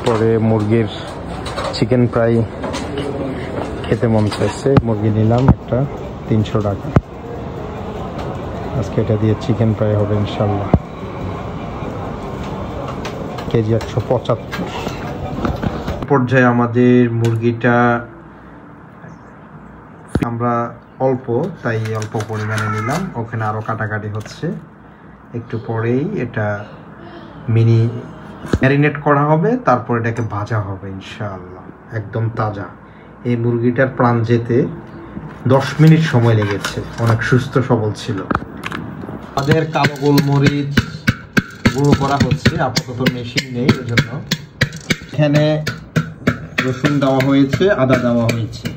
পরে মুরগির chicken fry খেতে মন চাইছে, মুরগি নিলাম একটা 300 টাকা। আজকে এটা দিয়ে চিকেন ফ্রাই হবে ইনশাল্লাহ। কেজি 175। পর্যায়ে আমাদের মুরগিটা আমরা অল্প, তাই অল্প পরিমাণে নিলাম। ওখানে আরও কাটাকাটি হচ্ছে, একটু পরেই এটা ম্যারিনেট করা হবে, তারপর এটাকে ভাজা হবে ইনশাআল্লাহ। একদম তাজা এই মুরগিটার প্রাণ যেতে 10 মিনিট সময় লেগেছে, অনেক সুস্থ সবল ছিল। আমাদের কালো গোলমরিচ গুঁড়ো করা হচ্ছে, আপাতত মেশিন নেই ওই জন্য। এখানে রসুন দেওয়া হয়েছে, আদা দেওয়া হয়েছে।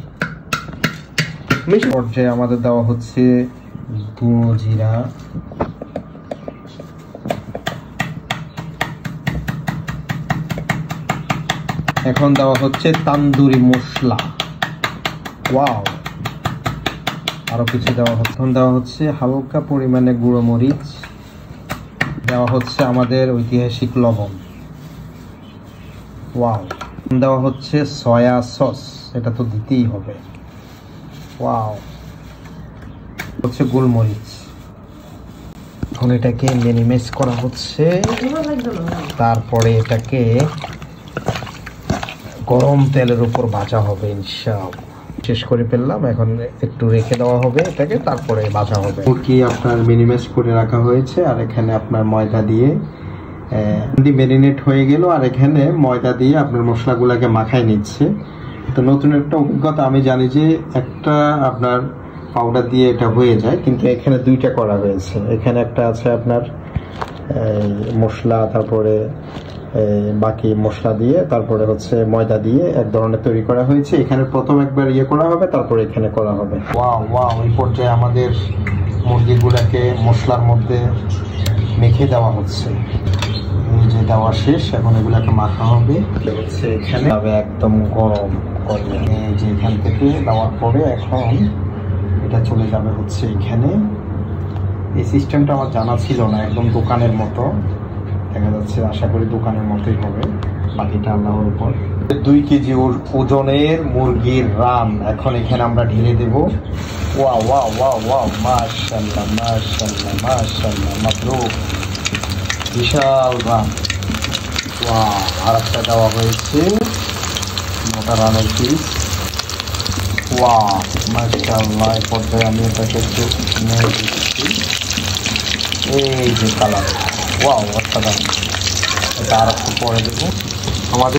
পর্যায়ে আমাদের দেওয়া হচ্ছে গুঁড়ো জিরা, এখন দেওয়া হচ্ছে তান্দুরি মশলা। ওয়াও, আরো কিছু দেওয়া হচ্ছে। এখন দেওয়া হচ্ছে হালকা পরিমাণে গুঁড়ো মরিচ, দেওয়া হচ্ছে আমাদের ঐতিহাসিক লবণ। ওয়াও, দেওয়া হচ্ছে সয়া সস, এটা তো দিতেই হবে। ওয়াও, হচ্ছে গোলমরিচ। এখন এটাকে মিনিমাইজ করা হচ্ছে, তারপরে এটাকে গরম তেলের উপর ভাজা হবে ইনশাআল্লাহ। শেষ করে ফেললাম, এখন একটু রেখে দেওয়া হবে এটাকে, তারপরে ভাজা হবে। মুরগি আপনার মিনিমাইজ করে রাখা হয়েছে, আর এখানে আপনার ময়দা দিয়ে ম্যারিনেট হয়ে গেল, আর এখানে ময়দা দিয়ে আপনার মশলাগুলোকে মাখায় নিচ্ছে। তো নতুন একটা অভিজ্ঞতা, আমি জানি যে একটা আপনার পাউডার দিয়ে এটা হয়ে যায়, কিন্তু এখানে দুইটা করা হয়েছে। এখানে একটা আছে আপনার মশলা, তারপরে বাকি মশলা দিয়ে, তারপরে হচ্ছে ময়দা দিয়ে এক ধরনের তৈরি করা হয়েছে। এখানে প্রথম একবার ইয়ে করা হবে, তারপরে এখানে করা হবে। ওয়াও ওয়াও, এই পর্যায়ে আমাদের মুরগিগুলোকে মশলার মধ্যে মেখে দেওয়া হচ্ছে। এই যে দেওয়া শেষ, এখন এগুলোকে মাখা হবে। হচ্ছে এখানে একদম গরম করবে, এই যে এখান থেকে দেওয়ার পরে এখন এটা চলে যাবে হচ্ছে এখানে। এই সিস্টেমটা আমার জানা ছিল না, একদম দোকানের মতো দেখা যাচ্ছে। আশা করি দোকানের মতোই হবে, বাকিটা আল্লাহর উপর। 2 কেজি ওজনের মুরগির রান এখন এখানে আমরা ঢেলে দেব। ওয়া ওয়া ওয়া ওয়া, মাশাআল্লাহ মাশাআল্লাহ মাশাআল্লাহ, মাবরুক, বিশাল রান। ওয়া, আর একটা দেওয়া হয়েছে মোটা রানের পিস। ওয়া মাশাআল্লাহ, এই পর্যায়ে আমি এটাকে একটু নেড়ে দিচ্ছি। এই যে কালার, ওয়াও অসাধারণ। এটা আর একটু পরে দেবো। আমাদের